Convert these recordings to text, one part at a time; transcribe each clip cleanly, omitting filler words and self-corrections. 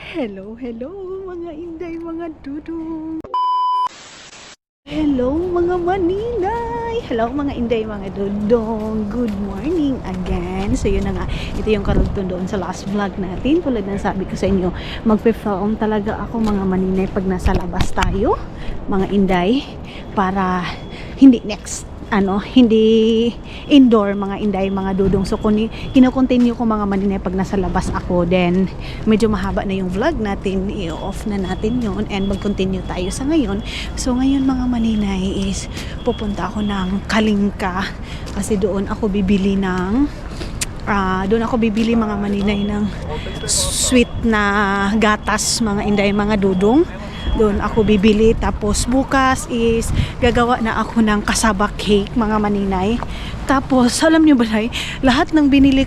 Hello, hello mga inday, mga dudong. Hello mga maninay. Hello mga inday, mga dudong. Good morning again. So yun na nga, ito yung karugtong doon sa last vlog natin. Tulad ng sabi ko sa inyo, magpe-film talaga ako mga maninay pag nasa labas tayo, mga inday, para hindi hindi indoor mga inday, mga dudong. So kino-continue ko mga maninay pag nasa labas ako, then medyo mahaba na yung vlog natin, i-off na natin yon and mag-continue tayo sa ngayon. So ngayon mga maninay is pupunta ako ng Kalingka kasi doon ako bibili mga maninay ng sweet na gatas mga inday, mga dudong. Doon ako bibili, tapos bukas is gagawa na ako ng kasaba cake mga maninay. Tapos alam niyo ba day, lahat ng binili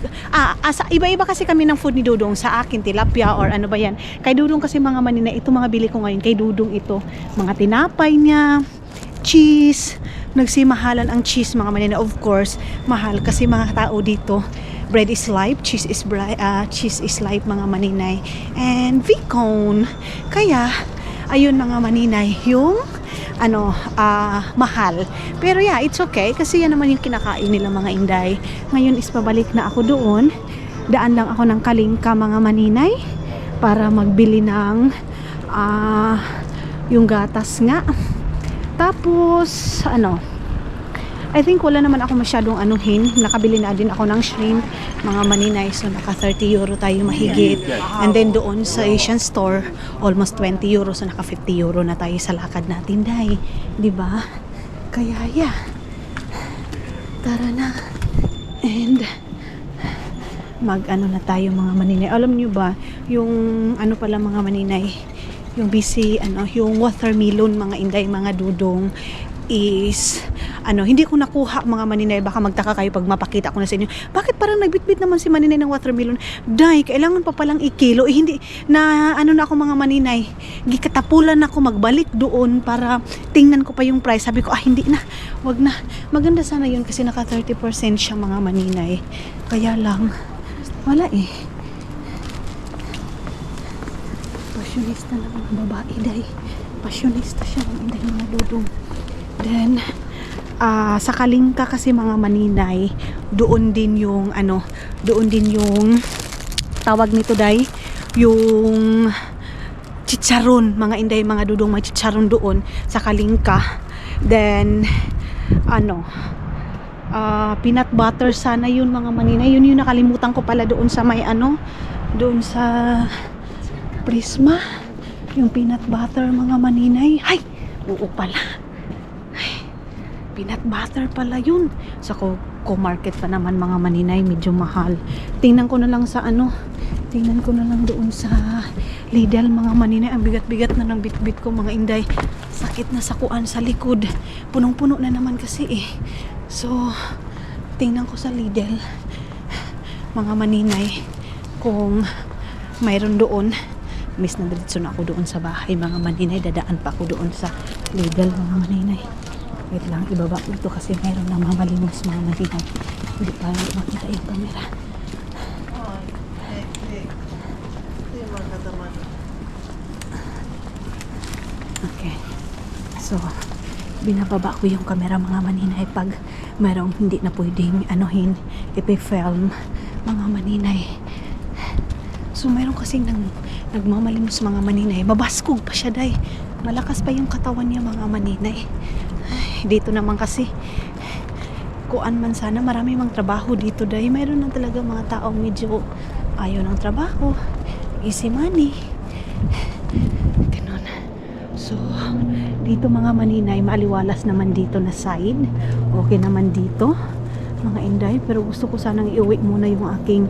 iba-iba kasi kami ng food ni Dudong. Sa akin tilapia or ano ba yan, kay Dudong kasi mga maninay, ito mga bili ko ngayon kay Dudong, ito mga tinapay niya, cheese. Nagsimahalan ang cheese mga maninay, of course mahal kasi mga tao dito, bread is life, cheese is life mga maninay, and V-cone. Kaya ayun mga maninay, yung mahal. Pero yeah, it's okay kasi yan naman yung kinakain nila mga inday. Ngayon is pabalik na ako doon. Daan lang ako ng Kalingka mga maninay para magbili ng yung gatas nga. Tapos I think wala naman ako masyadong anuhin. Nakabili na din ako ng shrimp mga maninay. So naka 30 euro tayo mahigit. And then doon sa Asian store, almost 20 euro. So naka 50 euro na tayo sa lakad natin, day. 'Di ba? Kaya yeah. Tara na. And na tayo mga maninay. Alam niyo ba, yung pala mga maninay, yung yung watermelon mga inday, mga dudong is hindi ko nakuha mga maninay. Baka magtaka kayo pag mapakita ko na sa inyo, bakit parang nagbitbit naman si maninay ng watermelon. Day, kailangan pa palang ikilo. Hindi na na ako mga maninay, gikatapulan ako magbalik doon para tingnan ko pa yung price. Sabi ko hindi na, wag na. Maganda sana yun kasi naka 30% siya mga maninay. Kaya lang wala Pasyonista na mga babae, day. Pasyonista siya mga dudong. Then sa Kalingka kasi mga maninay, doon din yung tawag nito, day, yung chicharon mga inday, mga dudong, may chicharon doon sa Kalingka. Then peanut butter sana yun mga maninay. Yun yung nakalimutan ko pala doon sa may doon sa Prisma, yung peanut butter mga maninay. Ay, oo pala, peanut butter pala yun. Sa co-market pa naman mga maninay, medyo mahal. Tingnan ko na lang doon sa Lidl mga maninay. Ang bigat-bigat na ng bit-bit ko mga inday. Sakit na sa kuan sa likod. Punong-puno na naman kasi So tingnan ko sa Lidl mga maninay kung mayroon doon. Miss na diretso na ako doon sa bahay mga maninay. Dadaan pa ako doon sa Lidl mga maninay. Wait lang, ibaba ko ito kasi mayroon na mamalimos mga maninay. Hindi pa makita yung camera. Okay. So, binababa ko yung camera mga maninay pag mayroong hindi na pwedeng ipi-film mga maninay. So, mayroon kasing nagmamalimos mga maninay. Mabaskog pa siya, day. Malakas pa yung katawan niya mga maninay. Dito naman kasi kuan man sana, marami mang trabaho dito, day. Mayroon na talaga mga taong medyo ayaw ng trabaho, easy money, ganun. So dito mga maninay, maaliwalas naman dito na side. Okay naman dito mga inday, pero gusto ko sanang iuwi muna yung aking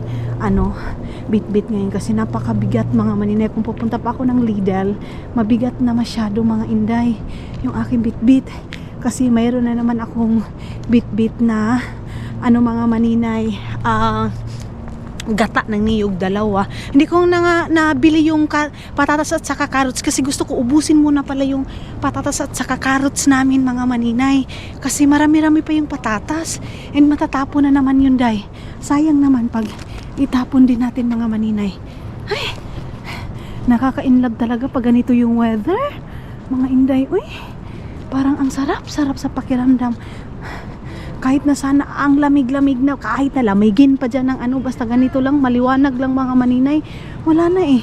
bit-bit ngayon kasi napakabigat mga maninay. Kung pupunta pa ako ng Lidl, mabigat na masyado mga inday yung aking bit-bit. Kasi mayroon na naman akong bit-bit na mga maninay, gata ng niyog, dalawa. Hindi ko nabili yung patatas at saka carrots kasi gusto ko ubusin muna pala yung patatas at saka carrots namin mga maninay. Kasi marami-rami pa yung patatas and matatapon na naman yun, day. Sayang naman pag itapon din natin mga maninay. Ay, Nakaka-inlove talaga pag ganito yung weather. Mga Inday, uy, parang ang sarap-sarap sa pakiramdam. Kahit na sana ang lamig-lamig na, kahit na lamigin pa dyan ng ano, basta ganito lang, maliwanag lang mga maninay. Wala na eh.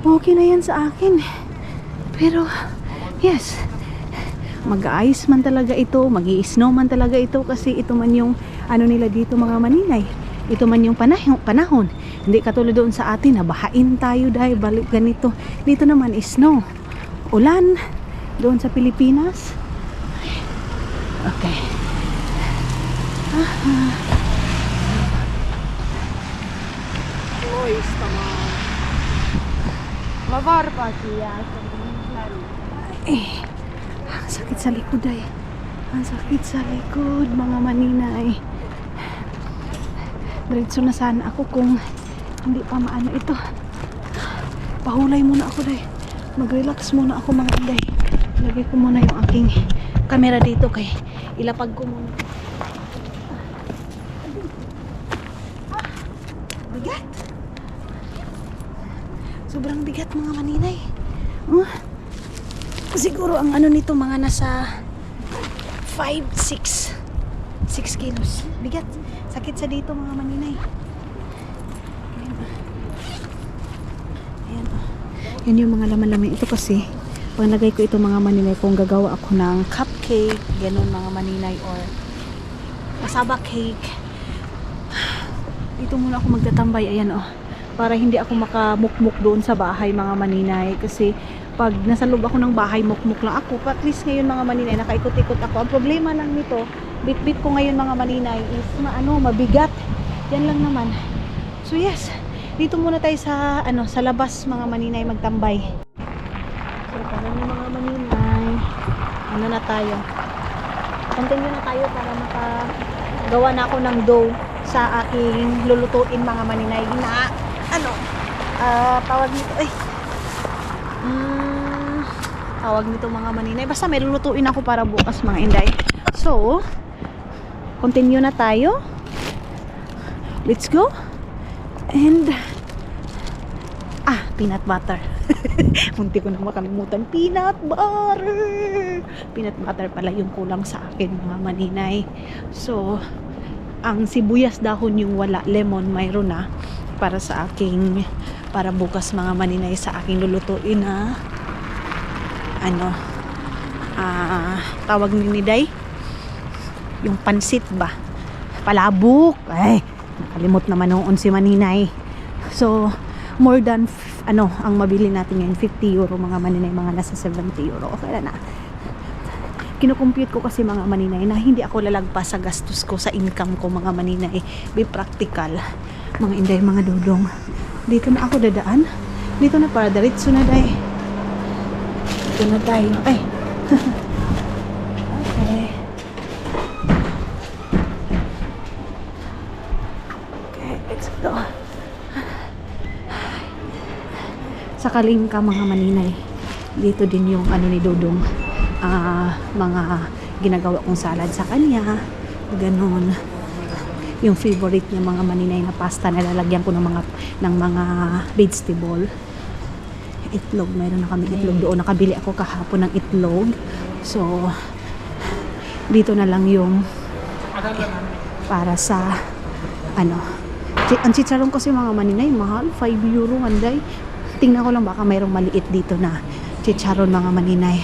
Okay na yan sa akin. Pero, yes, mag-ice man talaga ito, mag-i-snow man talaga ito kasi ito man yung ano nila dito mga maninay. Ito man yung panahon. Hindi katulad doon sa atin na bahain tayo dahil balik ganito. Dito naman is snow. Ulan doon sa Pilipinas. Okay. Boys, come on. Mabarba siya. Ang sakit sa likod ay. Ang sakit sa likod mga maninay. Diretso na sana ako kung hindi pa maano ito. Pahulay muna ako day. Mag-relax muna ako mga inday. Lagay ko muna yung aking camera dito kay ilapag ko muna. Bigat. Sobrang bigat mga maninay. Siguro ang ano nito mga nasa 6 kilos. Bigat. Sakit sa dito mga maninay. Ayan. Yan yung mga laman-laman ito kasi panglagay ko ito mga maninay kung gagawa ako ng cupcake, ganun mga maninay or kasaba cake. Dito muna ako magtatambay. Ayan para hindi ako makamukmuk doon sa bahay mga maninay kasi pag nasa loob ako ng bahay mukmuk lang ako. At least ngayon mga maninay nakaikot-ikot ako. Ang problema lang nito bit-bit ko ngayon mga maninay is mabigat. Yan lang naman. So yes, dito muna tayo sa sa labas mga maninay magtambay. So para na mga maninay, na tayo. Continue na tayo para makagawa na ako ng dough sa aking lulutuin mga maninay na tawag nito tawag nito mga maninay. Basta may lulutuin ako para bukas mga inday. So, continue na tayo. Let's go. And peanut butter. Munti ko na makalimutan. Peanut butter. Peanut butter pala yung kulang sa akin mga maninay. So, ang sibuyas dahon yung wala. Lemon mayroon na para sa aking para bukas mga maninay sa aking lulutuin na tawag ni Day yung pansit ba? Palabok. Ay, nakalimot naman noon si maninay. So, more than ang mabili natin ngayon 50 euro mga maninay, mga nasa 70 euro. Okay na. Kinukompute ko kasi mga maninay na hindi ako lalagpas sa gastos ko sa income ko mga maninay. Be practical. Mga inday, mga dudong. Dito na ako dadaan. Dito na para diretso na day. Dito na tayo. Ay. Okay. Okay, let's go. Sa Kalingka mga maninay. Dito din yung ni Dudong. Mga ginagawa kong salad sa kanya. Ganon. Yung favorite niya mga maninay na pasta na lalagyan ko ng mga vegetable. Itlog, mayroon na kami itlog doon. Nakabili ako kahapon ng itlog. So, dito na lang yung para sa ang chicharon kasi mga maninay, mahal. 5 euro manday. Tingnan ko lang baka mayroong maliit dito na chicharon mga maninay.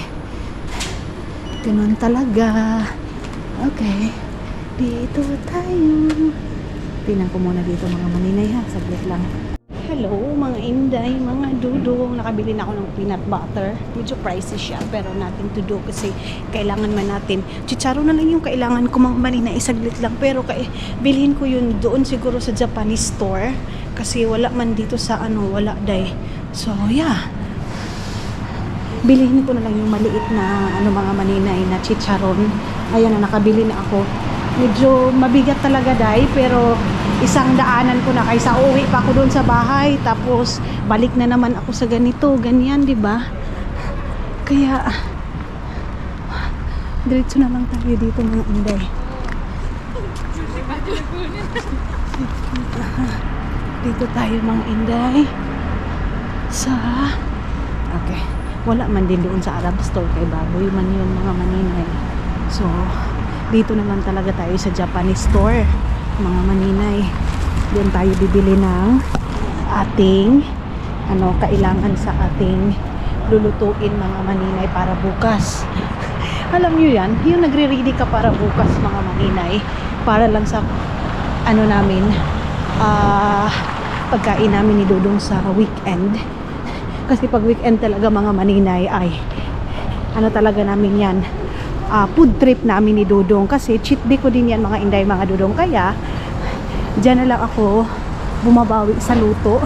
Ganun talaga. Okay. Dito tayo. Tingnan ko muna dito mga maninay ha. Saglit lang. Hello mga inday, mga dudong. Nakabili na ako ng peanut butter. Medyo pricey siya pero nothing to do kasi kailangan man natin. Chicharon na lang yung kailangan ko mga maninay. Saglit lang pero bilhin ko yun doon siguro sa Japanese store kasi wala man dito sa wala day. So yeah. Bilhin ko na lang yung maliit na mga maninay na chicharon. Ayan na, nakabili na ako. Medyo mabigat talaga day, pero isang daanan ko na kaysa uwi pa ako doon sa bahay. Tapos balik na naman ako sa ganito, ganyan, 'di ba? Kaya diretso na lang tayo dito mga inday. Dito tayo mga inday. sa okay, wala man din doon sa Arab store kay baboy man yun mga maninay. So dito naman talaga tayo sa Japanese store mga maninay. Doon tayo bibili ng ating kailangan sa ating lulutuin mga maninay para bukas. Alam nyo yan, yung nagre-ready ka para bukas mga maninay, para lang sa namin pagkain namin ni Dudong sa weekend. Kasi pag weekend talaga mga maninay ay talaga namin yan, food trip namin ni Dudong. Kasi cheat day ko din yan mga inday mga Dudong. Kaya dyan na lang ako bumabawi sa luto.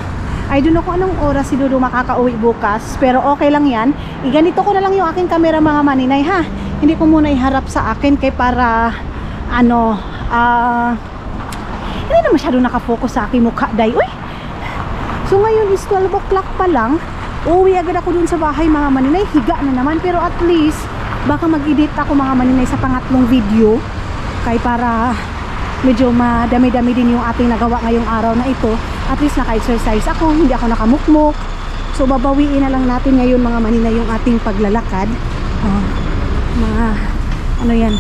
I don't know kung anong oras si Dudong makakauwi bukas, pero okay lang yan. Iganito ko na lang yung aking camera mga maninay ha. Hindi ko muna iharap sa akin kay para hindi na masyado nakafocus sa aking mukha day. Uy! So ngayon is 12 o'clock pa lang. Uuwi agad ako dun sa bahay mga maninay. Higa na naman, pero at least baka mag-edit ako mga maninay sa pangatlong video kay para medyo madami-dami din yung ating nagawa ngayong araw na ito. At least naka-exercise ako, hindi ako nakamukmuk. So babawiin na lang natin ngayon mga maninay yung ating paglalakad. Mga yan,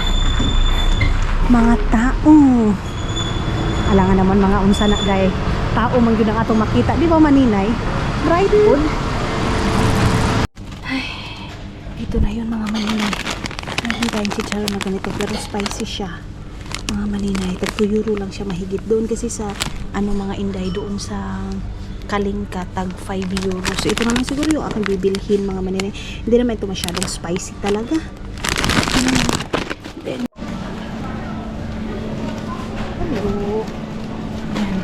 mga tao. Alangan naman mga unsa na day. Tao man gyud ang atong makita, di ba maninay? Right food. Ay, ito na yun mga maninay. Nahintayin si Charo na ganito pero spicy siya. Mga maninay, tag 2 euro lang siya mahigit doon kasi sa mga inday doon sa Kalingka tag 5 euro. So ito naman siguro yung aking bibilhin mga maninay. Hindi naman ito masyadong spicy talaga. Then hello. Yan.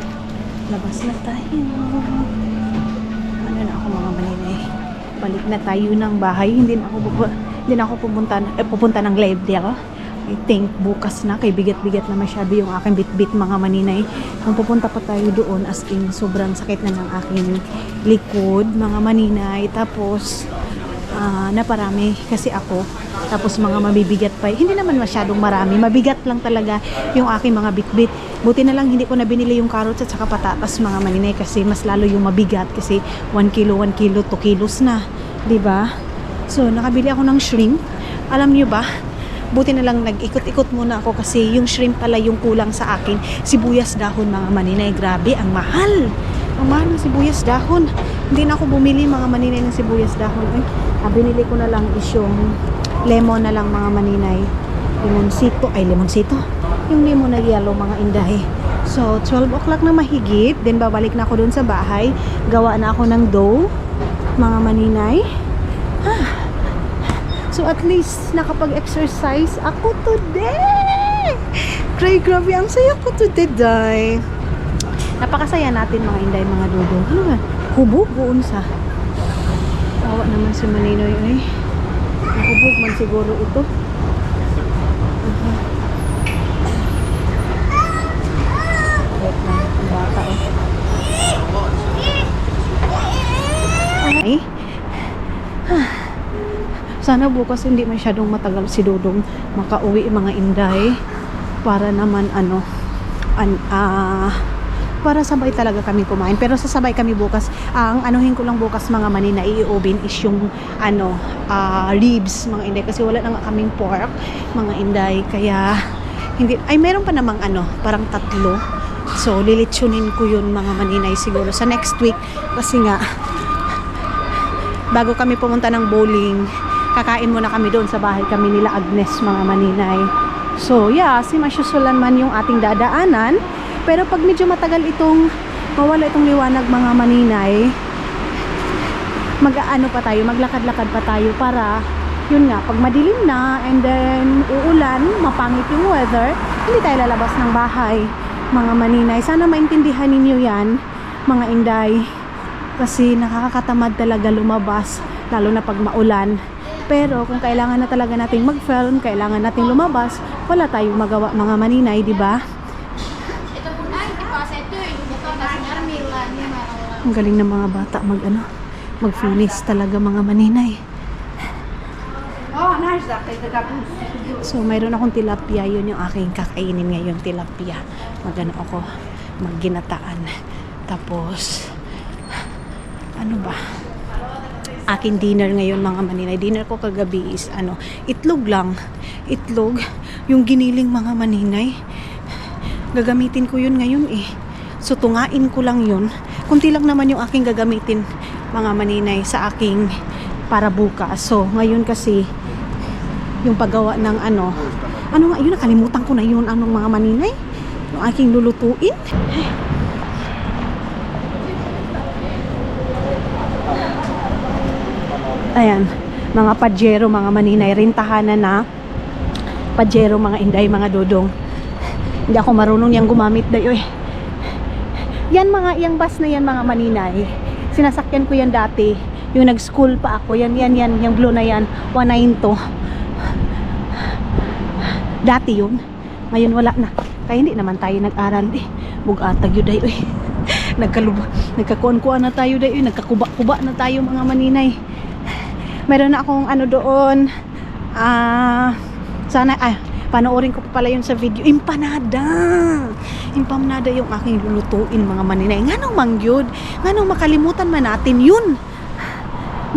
Labas na tayo. Na ako mga maninay. Balik na tayo ng bahay. Hindi na ako pupunta ng Glendale. I think bukas na kay bigat-bigat na masyado yung aking bit-bit mga maninay. Kung pupunta pa tayo doon as in sobrang sakit na ng aking likod mga maninay. Tapos naparami kasi ako. Tapos mga mabibigat pa. Hindi naman masyadong marami. Mabigat lang talaga yung aking mga bit-bit. Buti na lang hindi ko na binili yung carrots at saka patatas mga maninay kasi mas lalo yung mabigat kasi 1 kilo, 2 kilos na. 'Di ba? So nakabili ako ng shrimp. Alam niyo ba? Buti na lang nag-ikot-ikot muna ako kasi yung shrimp pala yung kulang sa akin. Sibuyas dahon mga maninay. Grabe, ang mahal. Ang mahal ng sibuyas dahon. Hindi na ako bumili mga maninay ng sibuyas dahon. Binili ko na lang is yung lemon na lang mga maninay. Lemonsito. Yung lemon na yellow mga inday. So, 12 o'clock na mahigit. Then, babalik na ako dun sa bahay. Gawa na ako ng dough. Mga maninay. So, at least, nakapag-exercise ako today. Grabe, ang saya ko today, day. Napakasaya natin mga inday, mga dudong. Ano nga? Hubog buon sa. Tawa naman si Maninoy. Hubog man siguro ito. Bata, Ay. Sana bukas hindi masyadong matagal si Dudong makauwi mga inday para naman para sabay talaga kami kumain. Pero sasabay kami bukas. Ang anuhin ko lang bukas mga manina i-oven is yung ribs mga inday kasi wala na nga kaming pork mga inday kaya hindi meron pa namang parang 3. So lilitsunin ko yun mga maninay siguro sa next week kasi nga bago kami pumunta ng bowling kakain muna kami doon sa bahay kami nila Agnes mga maninay. So yeah, si masyusulan man yung ating dadaanan pero pag medyo matagal mawala itong liwanag mga maninay maglakad-lakad pa tayo para yun nga, pag madilim na and then uulan, mapangit yung weather, hindi tayo lalabas ng bahay mga maninay. Sana maintindihan ninyo yan mga inday kasi nakakatamad talaga lumabas lalo na pag maulan. Pero kung kailangan na talaga nating mag-film, kailangan nating lumabas, wala tayong magawa mga maninay, di ba? Ang galing ng mga bata mag-finish talaga mga maninay. So mayroon akong tilapia, yun yung aking kakainin ngayon, tilapia. Magginataan. Tapos ano ba? akin dinner ngayon mga maninay. Dinner ko kagabi is itlog lang. Itlog, yung giniling mga maninay. Gagamitin ko yun ngayon eh. So tungain ko lang yun. Kunti lang naman yung aking gagamitin mga maninay sa aking para bukas. So ngayon kasi yung paggawa ng ano nga yun, nakalimutan ko na yun anong mga maninay. Yung aking lulutuin. Ayan, mga pajero, mga maninay, rintahanan na pajero, mga inday, mga dodong. Hindi ako marunong yang gumamit dayo eh. Yan yung bus na yan mga maninay. Sinasakyan ko yan dati. Yung nag-school pa ako. Yan, yung blue na yan. 192. Dati yun. Ngayon wala na. Kaya hindi naman tayo nag-aral eh. Bugatag yun dayo eh. Nagkakuan-kuan na tayo dayo eh. Nagkakuba-kuba na tayo mga maninay. Meron na akong doon. Panoorin ko pa pala yun sa video. Empanada yung aking lulutuin mga maninay. Nganong mangyod? Nganong makalimutan man natin yun?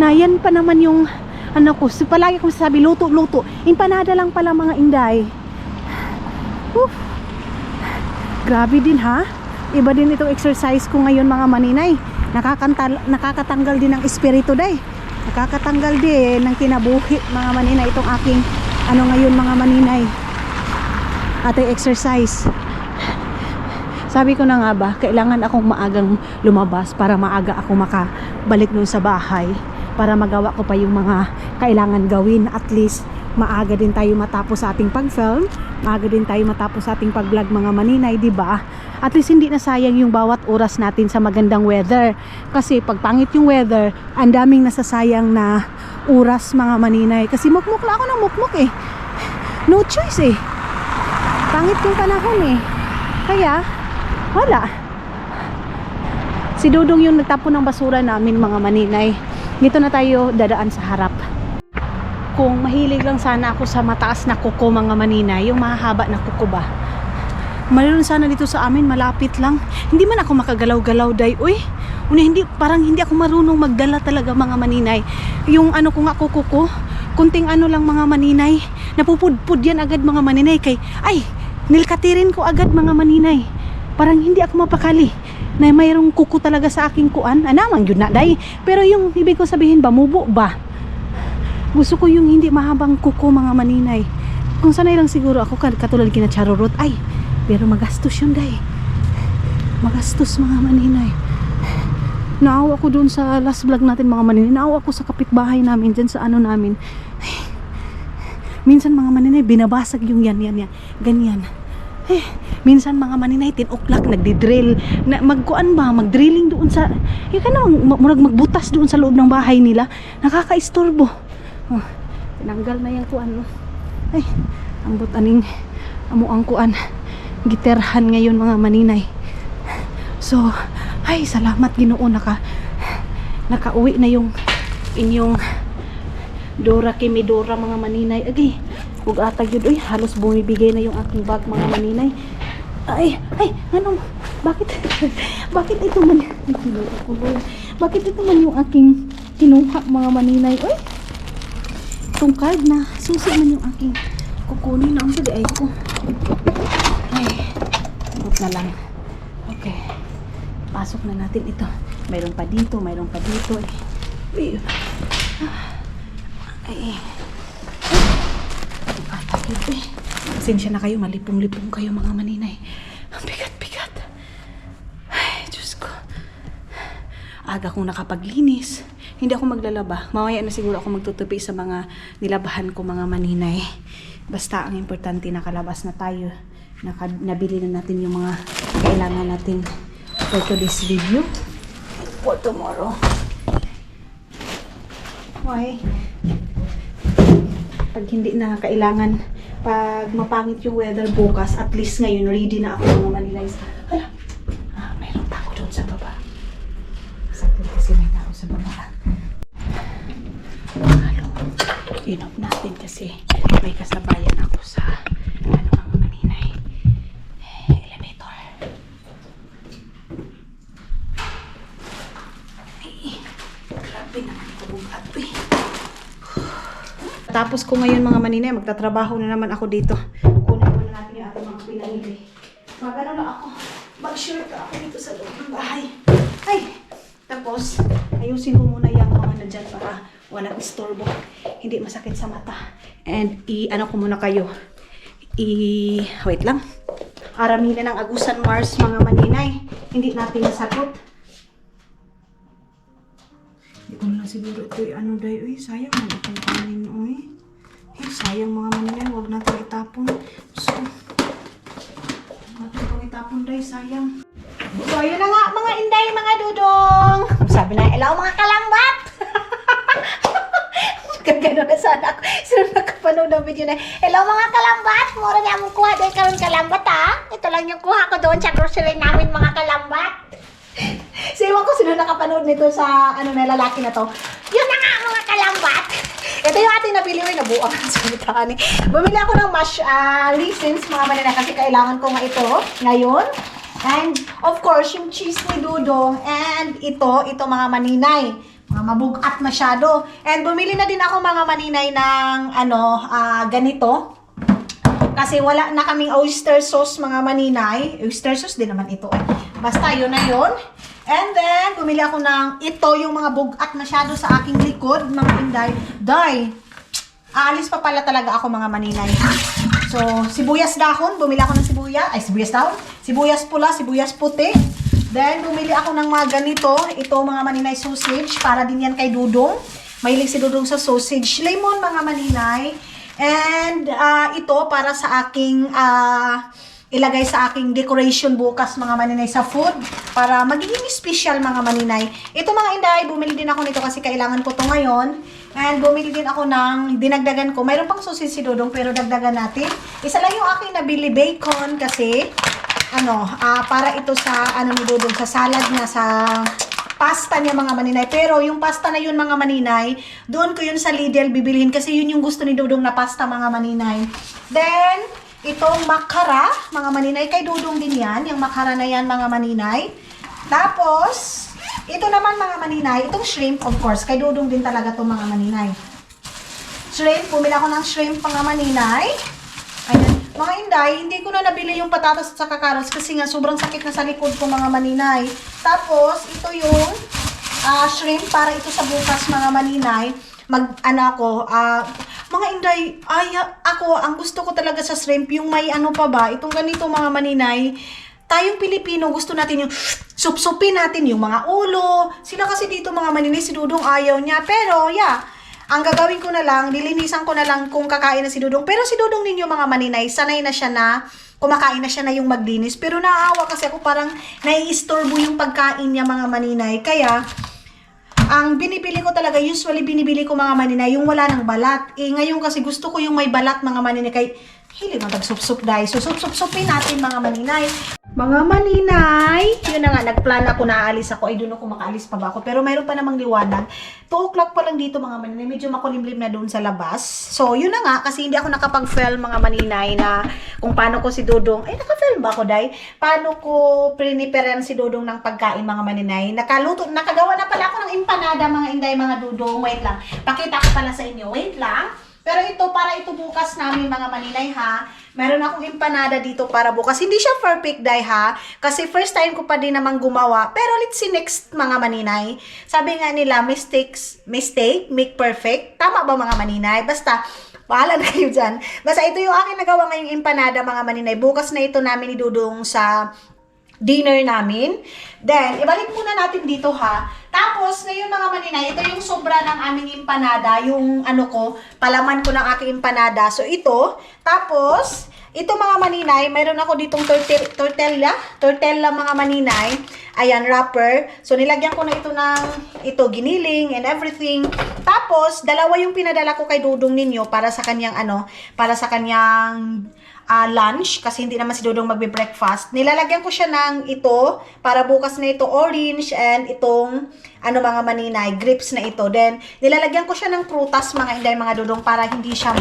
Na yan pa naman yung palagi kong sabi, luto. Empanada lang pala mga inday. Grabe din ha? Iba din itong exercise ko ngayon mga maninay. Nakakatanggal din ng espiritu day. Nakakatanggal din ng kinabuhi mga maninay itong aking ngayon mga maninay. Ating exercise. Sabi ko na nga ba, kailangan akong maagang lumabas para maaga ako makabalik nun sa bahay para magawa ko pa yung mga kailangan gawin. At least maaga din tayo matapos sa ating pag-film, maaga din tayo matapos sa ating pag-vlog mga maninay, di ba? At least hindi na sayang yung bawat oras natin sa magandang weather. Kasi pag pangit yung weather, ang daming nasasayang na oras mga maninay. Kasi mukmuk na ako ng mukmuk eh. No choice eh. Pangit yung panahon eh. Kaya, wala. Si Dudong yung nagtapon ng basura namin mga maninay. Dito na tayo dadaan sa harap. Kung mahilig lang sana ako sa mataas na kuko mga maninay, yung mahahaba na kuko ba? Mayroon sana dito sa amin, malapit lang. Hindi man ako makagalaw-galaw day. Uy, parang hindi ako marunong magdala talaga mga maninay. Yung ko nga kuko ko, kunting lang mga maninay. Napupudpud yan agad mga maninay. Nilkatirin ko agad mga maninay. Parang hindi ako mapakali na mayroong kuko talaga sa aking kuan. Anamang yun na day. Pero yung ibig ko sabihin ba, mubo ba? Gusto ko yung hindi mahabang kuko mga maninay. Kung sanay lang siguro ako katulad kina Charorot. Pero magastos yun day. Magastos mga maninay. Naawa ako doon sa last vlog natin mga maninay. Naawa ako sa kapitbahay namin dyan sa namin. Minsan mga maninay binabasag yung yan. Ganyan. Minsan mga maninay 10 o'clock nagdi-drill. Mag-drilling doon sa magbutas doon sa loob ng bahay nila. Nakakaistorbo. Tinanggal na yung kuan. Ambot aning amuang kuan. Giterhan ngayon mga maninay. So, salamat Ginoo nakauwi na yung inyong Dora Kimidora mga maninay. Ug atag yun, halos bumibigay na yung aking bag mga maninay. Bakit ito man bakit ito man yung aking kinuha mga maninay? Itong card na susi man yung aking kukunin na ang pwede ko. Abot na lang. Okay, pasok na natin ito. Mayroon pa dito Pasensya na kayo, malipong-lipong kayo mga maninay. Ang bigat-bigat. Diyos ko. Aga kong nakapaglinis. Hindi ako maglalaba. Mamaya na siguro ako magtutupi sa mga nilabahan ko mga maninay. Basta ang importante nakalabas na tayo. Nabili na natin yung mga kailangan natin for today's video. For tomorrow. Why? Pag hindi na kailangan, pag mapangit yung weather bukas, at least ngayon ready na ako mga maninay. Mayroong tao doon sa baba. Sakit kasi may tao sa baba. Inom natin kasi may kasabayan ako sa mga maninay. Elevator. Grabe naman. Bugat, uy. Tapos ko ngayon mga maninay, magtatrabaho na naman ako dito. Kunin muna natin yung ating mga pinamili. Magano na ako. Mag-short ako dito sa loob ng bahay. Ay! Tapos, ayusin ko muna yung mga nandyan para walang istorbo. Hindi masakit sa mata. And ano ko muna kayo. Wait lang. Arami na ng Agusan Mars mga maninay. Hindi natin nasakot. Hindi ko na siguro ito ano dahi. Uy, sayang mo itong kanin. Uy. Sayang mga maninay. Huwag natin itapon. So, huwag itapon dahi. Sayang. So, yun na nga mga inday, mga dudong. Sabi na, hello mga kalambat. Gagano na sana ako. Sino nakapanood ng video na, hello mga kalambat. Mura niya mong kuha dahil karon kalambat ha. Ito lang yung kuha ko doon sa grocery namin mga kalambat. So, iwan ko sino nakapanood nito sa na lalaki na to. Yun na nga mga kalambat. Ito yung ating nabili ko, nabuang ang salitaan eh. Bumili ako ng raisins mga manila kasi kailangan ko nga ito ngayon. And of course, yung cheese ni Dudong and ito mga maninay. Mga mabugat masyado. And bumili na din ako mga maninay ng ganito. Kasi wala na kaming oyster sauce mga maninay. Oyster sauce din naman ito. Basta yun na yun. And then, bumili ako ng ito, yung mga bugat masyado sa aking likod, mga inday. Aalis pa pala talaga ako mga maninay. So, sibuyas dahon. Bumili ako ng sibuyas dahon. Sibuyas pula, sibuyas puti. Then, bumili ako ng mga ganito. Ito, mga maninay sausage. Para din yan kay Dudong. Mahilig si Dudong sa sausage. Lemon, mga maninay. And, ito, para sa aking, ilagay sa aking decoration bukas, mga maninay, sa food. Para magiging special, mga maninay. Ito, mga inday, bumili din ako nito kasi kailangan ko to ngayon. And bumili din ako ng dinagdagan ko. Mayroon pang sausage si Dudong pero dagdagan natin. Isa lang yung aking nabili bacon kasi para ito sa ni Dudong sa salad niya, sa pasta niya mga maninay. Pero yung pasta na yun mga maninay, doon ko yun sa Lidl bibilhin kasi yun yung gusto ni Dudong na pasta mga maninay. Then, itong makara, mga maninay, kay Dudong din yan. Yung makara na yan mga maninay. Tapos, ito naman mga maninay, itong shrimp, of course, kay Dudong din talaga itong mga maninay. Shrimp, bumili ako ng shrimp mga maninay. Ayan. Mga inday, hindi ko na nabili yung patatas at saka carrots kasi nga sobrang sakit na sa likod ko mga maninay. Tapos, ito yung shrimp para ito sa bukas mga maninay. Mga inday, ako, ang gusto ko talaga sa shrimp, yung may itong ganito mga maninay. Tayong Pilipino, gusto natin yung sup-supin natin yung mga ulo. Sila kasi dito mga maninay, si Dudong ayaw niya. Pero, ang gagawin ko na lang, dilinisan ko na lang kung kakain na si Dudong. Pero si Dudong ninyo mga maninay, sanay na siya na, kumakain na siya na yung maglinis. Pero naaawa kasi ako parang naiistorbo yung pagkain niya mga maninay. Kaya, ang binibili ko talaga, usually binibili ko mga maninay, yung wala ng balat. Ngayon kasi gusto ko yung may balat mga maninay. Kaya, hilig mag-sup-sup dahil. So, sup-supin natin mga maninay. Mga maninay, yun na nga, nagplan ako na aalis ako. Ay, doon ako makaalis pa ba ako. Pero mayroon pa namang liwanag. 2 o'clock pa lang dito mga maninay. Medyo makulimlim na doon sa labas. So, yun na nga, kasi hindi ako nakapag-film mga maninay na kung paano ko si Dudong. Ay, naka-film ba ako, Day? Paano ko priniperan si Dudong ng pagkain mga maninay. Nakagawa na pala ako ng empanada mga inday, mga Dudong. Wait lang. Pakita ko pala sa inyo. Wait lang. Pero ito, para ito bukas namin mga maninay ha. Meron akong empanada dito para bukas. Hindi siya perfect day ha. Kasi first time ko pa din namang gumawa. Pero let's see next mga maninay. Sabi nga nila, mistake, make perfect. Tama ba mga maninay? Basta, bahala na kayo dyan. Basta ito yung aking nagawa ngayong empanada mga maninay. Bukas na ito namin ni Dudong sa dinner namin. Then, ibalik muna natin dito ha. Tapos, ngayon mga maninay, ito yung sobra ng aming empanada, yung palaman ko ng aking empanada. So, ito. Tapos, ito mga maninay, mayroon ako ditong tortella mga maninay. Ayan, wrapper. So, nilagyan ko na ito ng giniling and everything. Tapos, dalawa yung pinadala ko kay Dudong ninyo para sa kanyang lunch, kasi hindi naman si Dudong magbe-breakfast. Nilalagyan ko siya ng ito, para bukas na ito, orange, and itong, mga maninay, grapes na ito. Then, nilalagyan ko siya ng prutas, mga inday, mga Dudong, para hindi siya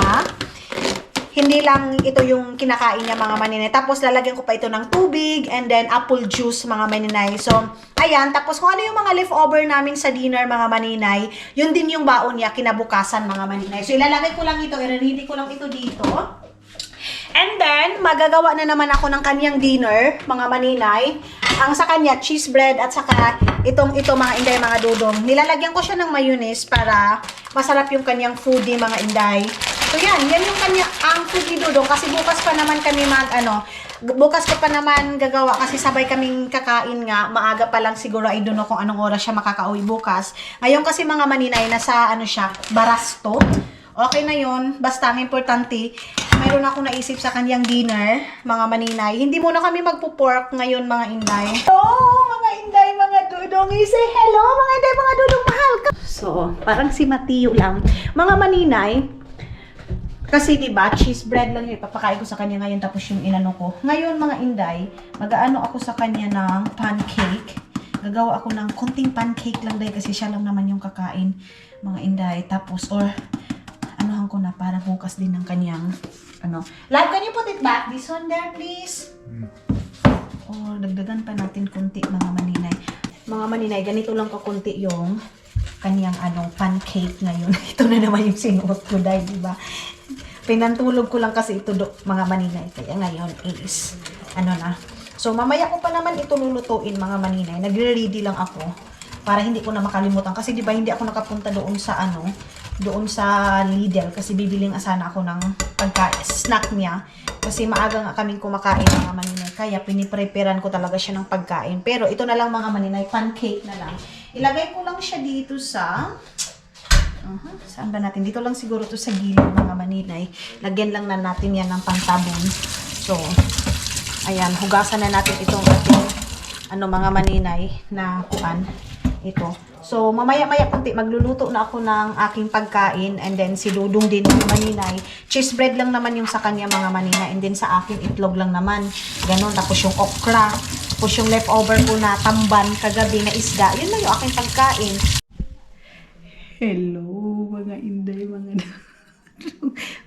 hindi lang ito yung kinakain niya mga maninay. Tapos lalagyan ko pa ito ng tubig and then apple juice mga maninay. So, ayan. Tapos kung ano yung mga leftover namin sa dinner mga maninay, yun din yung baon niya kinabukasan mga maninay. So, ilalagay ko lang ito, i-ready ko lang ito dito. And then, magagawa na naman ako ng kanyang dinner, mga maninay. Ang sa kanya, cheese bread at saka ito mga inday, mga dudong. Nilalagyan ko siya ng mayonnaise para masarap yung kanyang foodie, mga inday. So, yan yung kanya, ang foodie dudong. Kasi bukas pa naman kami bukas ko pa naman gagawa kasi sabay kaming kakain nga. Maaga pa lang siguro, I don't know kung anong oras siya makakauwi bukas. Ngayon kasi mga maninay, nasa Barasto. Okay na yun. Basta ang importante, mayroon ako naisip sa kanyang dinner, mga maninay. Hindi muna kami magpo-pork ngayon, mga inday. Oh, mga inday, mga dudong. Say hello, mga inday, mga dudong. Mahal ka. So, parang si Mateo lang. Mga maninay, kasi diba, cheese bread lang yung ipapakain ko sa kanya ngayon tapos yung inano ko. Ngayon, mga inday, mag-aano ako sa kanya ng pancake. Gagawa ako ng konting pancake lang dahil kasi siya lang naman yung kakain, mga inday. Tapos, anuhan ko na para bukas din ng kanyang Love, can you put it back? This one there, please. Dagdagan pa natin konti, mga maninay. Mga maninay, ganito lang kakunti yung kanyang pancake ngayon. Ito na naman yung sinuot ko dahil, diba? Pinantulog ko lang kasi ito, mga maninay. Kaya ngayon is, na. So, mamaya ko pa naman ito lulutuin, mga maninay. Nagre-ready lang ako para hindi ko na makalimutan. Kasi, diba, hindi ako nakapunta doon sa Lidl kasi bibiling asana ako ng snack niya kasi maaga nga kaming kumakain, mga maninay, kaya pinipreparean ko talaga siya ng pagkain. Pero ito na lang, mga maninay, pancake na lang. Ilagay ko lang siya dito sa saan ba natin? Dito lang siguro to sa gilid, mga maninay. Lagyan lang na natin yan ng pantabon. So, ayan, hugasan na natin itong ating mga maninay na kuan ito. So, mamaya-maya kunti, magluluto na ako ng aking pagkain and then si Dudong din, mga maninay. Cheese bread lang naman yung sa kanya, mga maninay, and then sa akin, itlog lang naman. Ganon, tapos yung okra, tapos yung leftover ko na tamban kagabi na isda. Yun lang yung aking pagkain. Hello, mga inday, mga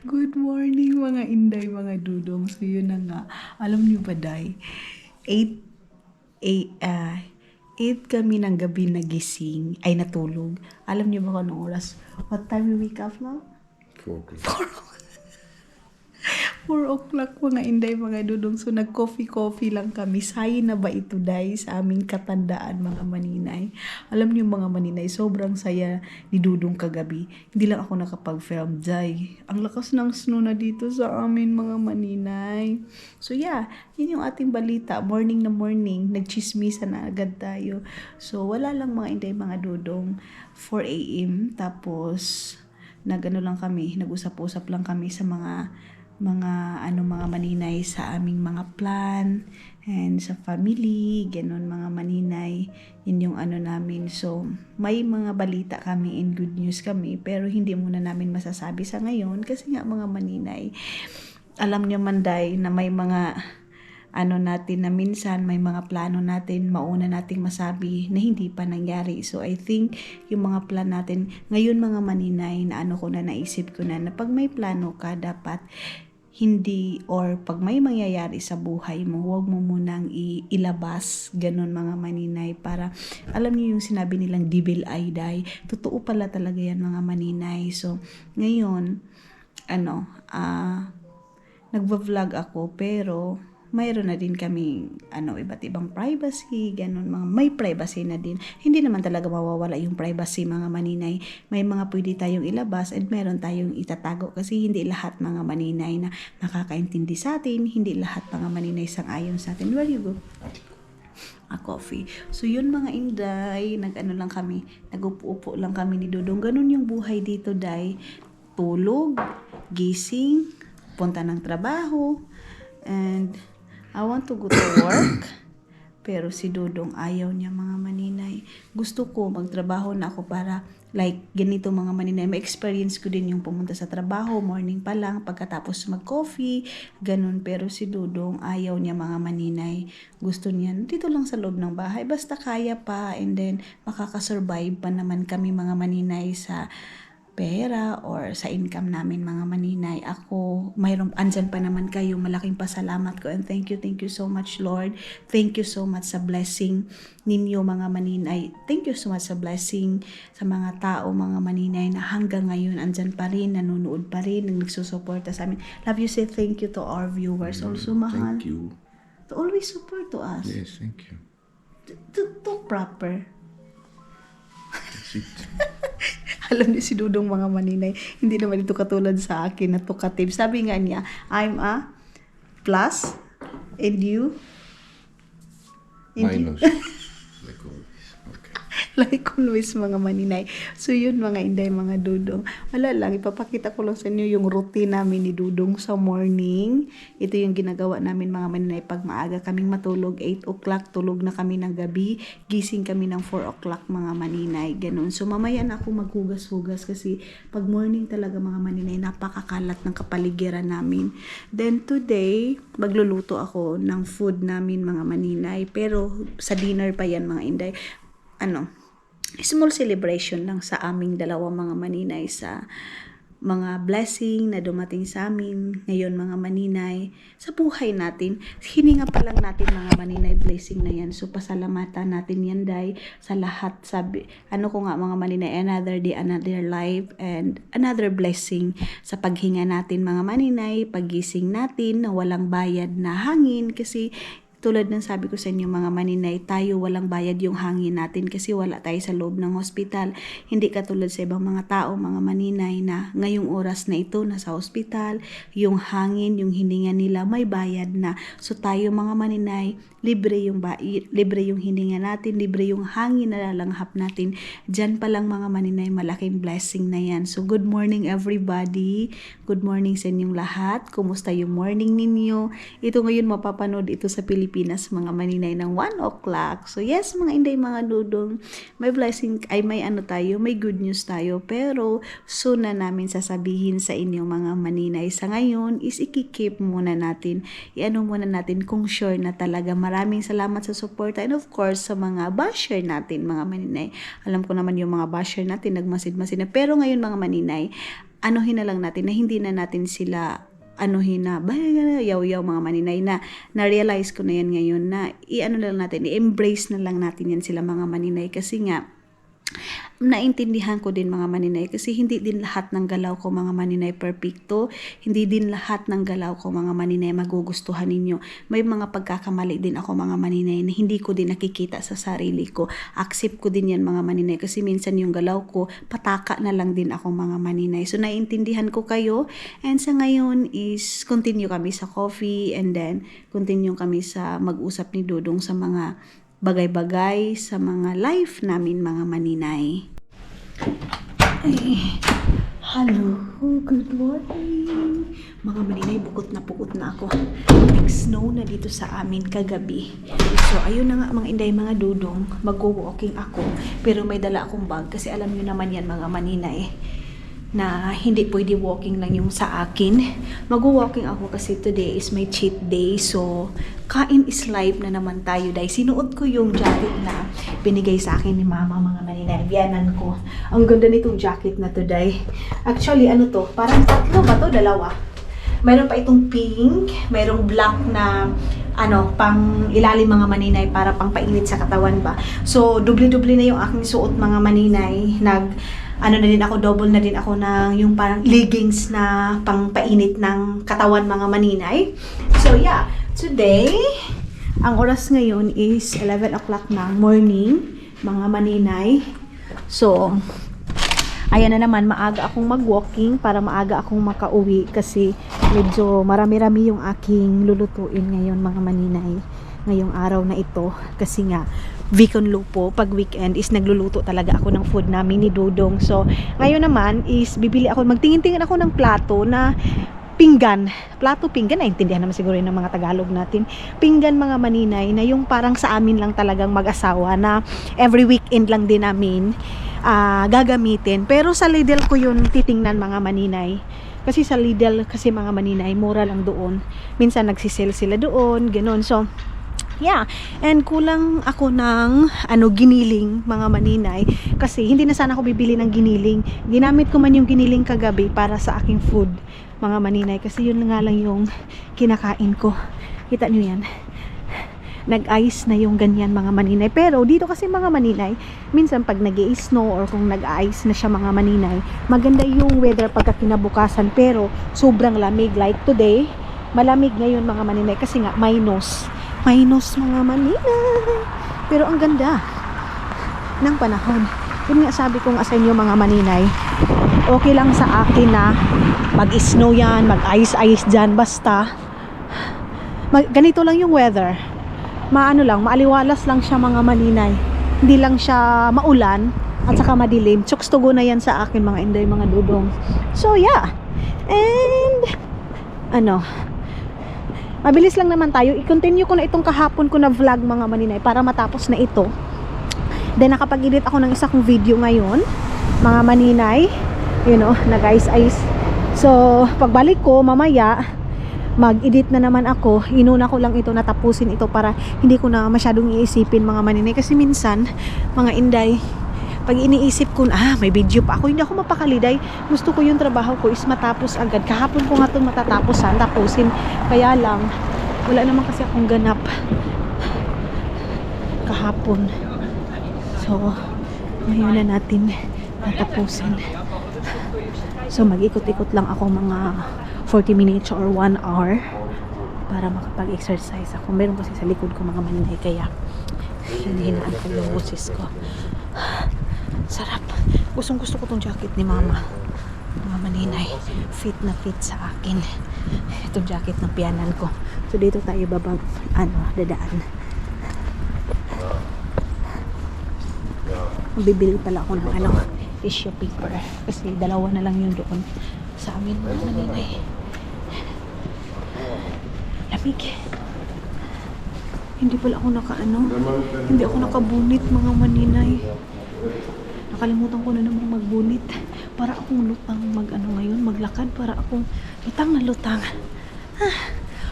good morning, mga inday, mga dudong. So, yun na nga. Alam niyo ba, day? 8 kami ng gabi nagising, ay natulog. Alam niyo ba kung anong oras? What time we wake up now? 4 o'clock. 4 o'clock, mga inday, mga dudong. So, nag-coffee lang kami. Saya na ba ito, day, sa aming katandaan, mga maninay? Alam niyo, mga maninay, sobrang saya ni Dudong kagabi. Hindi lang ako nakapag-film, day. Ang lakas ng snow na dito sa amin, mga maninay. So, yeah, yun yung ating balita. Morning na morning, nagchismisa na agad tayo. So, wala lang, mga inday, mga dudong. 4 a.m. Tapos, nag-usap-usap lang kami sa mga maninay sa aming mga plan and sa family, ganon, mga maninay. Yun yung namin. So, may mga balita kami and good news kami, pero hindi muna namin masasabi sa ngayon kasi nga, mga maninay, alam niyo man, day, na may mga natin na minsan may mga plano natin mauna nating masabi na hindi pa nangyari. So I think yung mga plan natin ngayon, mga maninay, na naisip ko na pag may plano ka, dapat hindi, or pag may mangyayari sa buhay mo, huwag mo munang ilabas, ganun, mga maninay, para alam niyo yung sinabi nilang devil eye, day, totoo pala talaga yan, mga maninay. So ngayon nagva-vlog ako, pero mayroon na din kami iba't ibang privacy, ganun, may privacy na din. Hindi naman talaga mawawala yung privacy, mga maninay. May mga pwede tayong ilabas and meron tayong itatago kasi hindi lahat, mga maninay, na nakakaintindi sa atin, hindi lahat, mga maninay, sang-ayon sa atin. Where you go? A coffee. So yun, mga inday, lang kami, nag-upo-upo lang kami ni Dudong. Ganun yung buhay dito, day. Tulog, gising, punta ng trabaho, and I want to go to work, pero si Dudong ayaw niya, mga maninay. Gusto ko magtrabaho na ako para like ganito, mga maninay, ma-experience ko din yung pumunta sa trabaho, morning pa lang, pagkatapos mag-coffee, ganun. Pero si Dudong ayaw niya, mga maninay. Gusto niya dito lang sa loob ng bahay, basta kaya pa, and then makakasurvive pa naman kami, mga maninay, sa pera or sa income namin mga maninay. Ako, andyan pa naman kayo, malaking pasalamat ko and thank you so much Lord. Thank you so much sa blessing ninyo mga maninay. Thank you so much sa blessing sa mga tao, mga maninay na hanggang ngayon andyan pa rin, nanonood pa rin, nagsusuporta sa amin. Love you, say thank you to our viewers. Also mahal. Thank you. To always support to us. Yes, thank you. To proper. That's it. Alam niyo si Dudong mga maninay, hindi naman ito katulad sa akin na talkative. Sabi nga niya, I'm a plus and you? Minus. Like always. Okay. Like always mga maninay. So yun mga inday, mga Dudong. Wala lang, ipapakita ko lang sa inyo yung routine namin ni Dudong sa morning. Ito yung ginagawa namin mga maninay pag maaga kaming matulog. 8 o'clock, tulog na kami ng gabi. Gising kami ng 4 o'clock mga maninay. Ganun. So mamaya na ako maghugas-hugas kasi pag morning talaga mga maninay, napakakalat ng kapaligiran namin. Then today, magluluto ako ng food namin mga maninay. Pero sa dinner pa yan mga inday. Small celebration lang sa aming dalawa mga maninay sa mga blessing na dumating sa amin ngayon mga maninay sa buhay natin. Hininga pa lang natin mga maninay blessing na yan. So pasalamatan natin yan day sa lahat. Sabi, mga maninay, another day, another life and another blessing sa paghinga natin mga maninay, paggising natin na walang bayad na hangin kasi tulad ng sabi ko sa inyo mga maninay, tayo walang bayad yung hangin natin kasi wala tayo sa loob ng hospital. Hindi katulad sa ibang mga tao, mga maninay na ngayong oras na ito nasa hospital, yung hangin, yung hininga nila may bayad na. So tayo mga maninay, libre yung hininga natin, libre yung hangin na lalanghap natin. Diyan pa lang mga maninay, malaking blessing na yan. So good morning everybody. Good morning sa inyong lahat. Kumusta yung morning ninyo? Ito ngayon mapapanood ito sa Pilipinas mga maninay ng 1 o'clock. So yes mga inday, mga Dudong, may blessing, may good news tayo. Pero soon na namin sasabihin sa inyo mga maninay. Sa ngayon is ikikip muna natin. Muna natin kung sure na talaga. Maraming salamat sa support and of course sa mga basher natin mga maninay. Alam ko naman yung mga basher natin nagmasid-masid na. Pero ngayon mga maninay, anuhin na lang natin na hindi na natin sila yaw-yaw mga maninay na na-realize ko na yan ngayon na i-embrace na lang natin yan sila mga maninay kasi nga naintindihan ko din mga maninay kasi hindi din lahat ng galaw ko mga maninay perfecto, hindi din lahat ng galaw ko mga maninay magugustuhan ninyo. May mga pagkakamali din ako mga maninay na hindi ko din nakikita sa sarili ko. Accept ko din yan mga maninay kasi minsan yung galaw ko pataka na lang din ako mga maninay. So naintindihan ko kayo and sa ngayon is continue kami sa coffee and then continue kami sa mag-usap ni Dudong sa mga bagay-bagay sa mga life namin mga maninay. Hello, good morning. Mga maninay, bukod na ako. Nag-snow na dito sa amin kagabi. So ayun na nga mga inday, mga Dudong, mag-walking ako. Pero may dala akong bag kasi alam nyo naman yan mga maninay na hindi pwede walking lang yung sa akin. Mag-walking ako kasi today is my cheat day. So, kain is life na naman tayo dahil sinuot ko yung jacket na binigay sa akin ni mama mga maninay. Biyanan ko. Ang ganda nitong jacket na today. Actually, to? Parang tatlo ba to? Dalawa. Mayroon pa itong pink. Mayroong black na pang ilalim mga maninay para pang painit sa katawan ba. So, doble-doble na yung aking suot mga maninay. Double na din ako ng yung parang leggings na pang painit ng katawan mga maninay. So yeah, today, ang oras ngayon is 11 o'clock ng morning mga maninay. So, ayan na naman, maaga akong mag-walking para maaga akong makauwi kasi medyo marami-rami yung aking lulutuin ngayon mga maninay. Ngayong araw na ito kasi nga weekend lupo, pag weekend is nagluluto talaga ako ng food namin ni Dudong. So ngayon naman is bibili ako, magtingin-tingin ako ng plato na pinggan, naintindihan naman siguro yun ng mga Tagalog natin, pinggan mga maninay na yung parang sa amin lang talagang mag-asawa na every weekend lang din namin gagamitin. Pero sa Lidl ko yun titingnan mga maninay. Kasi sa Lidl kasi mga maninay, mura lang doon. Minsan nagsisale sila doon, ganoon. So Yeah, and kulang ako ng giniling mga maninay kasi hindi na sana ako bibili ng giniling. Ginamit ko man yung giniling kagabi para sa aking food mga maninay kasi yun nga lang yung kinakain ko. Kita nyo yan, nag-ice na yung ganyan mga maninay. Pero dito kasi mga maninay, minsan pag nag-i-snow or kung nag-ice na siya mga maninay, maganda yung weather pagka kinabukasan pero sobrang lamig. Like today, malamig ngayon mga maninay kasi nga minus mga maninay, pero ang ganda ng panahon. Yun nga sabi ko nga sa inyo mga maninay, okay lang sa akin na mag-snow yan, mag-ice dyan, basta ganito lang yung weather, maaliwalas lang siya mga maninay, hindi lang siya maulan at saka madilim. Chokes to go na yan sa akin mga inday mga dudong. So yeah, and mabilis lang naman tayo. I-continue ko na itong kahapon ko na vlog mga maninay para matapos na ito. Then nakapag-edit ako ng isa kong video ngayon mga maninay, nag-ice. So pagbalik ko mamaya, mag-edit na naman ako. Inuna ko lang ito na tapusin ito para hindi ko na masyadong iisipin mga maninay. Kasi minsan mga inday, pag iniisip ko na may video pa ako, hindi ako mapakali dahil gusto ko yung trabaho ko is matapos agad. Kahapon ko nga itong tapusin. Kaya lang wala naman kasi akong ganap kahapon. So ngayon na natin natapusin. So mag-ikot-ikot lang ako mga 40 minutes or 1 hour para makapag-exercise ako. Meron kasi sa likod ko mga maninay kaya hinihinaan ko yung boses ko. Sarap. Gusto ko tong jacket ni mama mga maninay. Fit na fit sa akin itong jacket ng piyanan ko. So dito tayo dadaan. Bibili pala ako ng tissue paper kasi dalawa na lang yun doon sa amin mga maninay. Lamig. Hindi pala ako hindi ako nakabunit mga maninay. Nakalimutan ko na namang magbunit. Para akong lutang ngayon, maglakad. Para akong lutang.